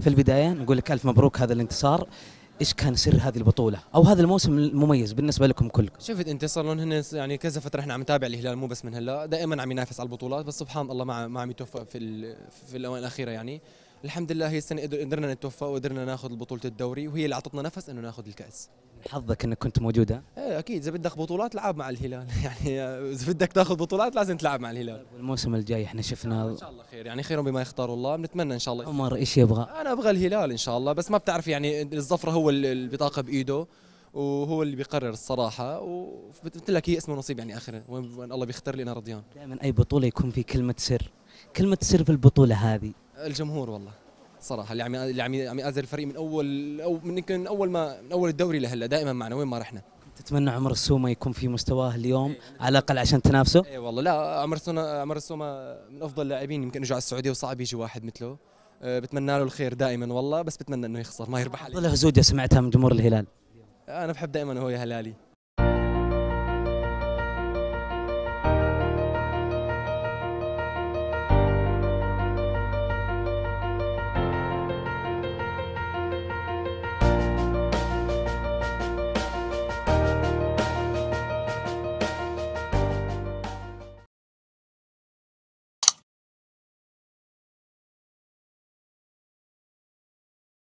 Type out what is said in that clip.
في البداية نقول لك ألف مبروك هذا الانتصار. إيش كان سر هذه البطولة أو هذا الموسم المميز بالنسبة لكم كلكم؟ شفت انت صار لهم هن يعني كذا فتره احنا عم نتابع الهلال مو بس من هلا، دائما عم ينافس على البطولات، بس سبحان الله ما عم يتوفق في الاوان الاخيره يعني. الحمد لله هي السنه قدرنا نتوفق وقدرنا ناخذ بطوله الدوري، وهي اللي اعطتنا نفس انه ناخذ الكاس. حظك أنك كنت موجودة. ايه اكيد، اذا بدك بطولات العب مع الهلال يعني اذا بدك تاخذ بطولات لازم تلعب مع الهلال. والموسم الجاي احنا شفنا ان شاء الله خير يعني، خير بما يختار الله، بنتمنى ان شاء الله. عمر إيش يبغى. انا ابغى الهلال ان شاء الله، بس ما بتعرف يعني الظفره هو البطاقه بايده، وهو اللي بيقرر الصراحه، وقلت لك هي اسمه نصيب يعني اخر وين الله بيختار لي انا رضيان. دائما أي بطولة يكون في كلمة سر، كلمة سر في البطولة هذه. الجمهور والله صراحه اللي عم يأزر الفريق من اول، او من يمكن من اول الدوري لهلا دائما معنا وين ما رحنا. تتمنى عمر السومة يكون في مستواه اليوم على الأقل عشان تنافسه؟ اي والله، لا عمر السومه من افضل اللاعبين، يمكن اجوا على السعوديه وصعب يجي واحد مثله. بتمنى له الخير دائما والله، بس بتمنى انه يخسر ما يربح علي. أفضل هزوجة سمعتها من جمهور الهلال. انا بحب دائما هو يا هلالي.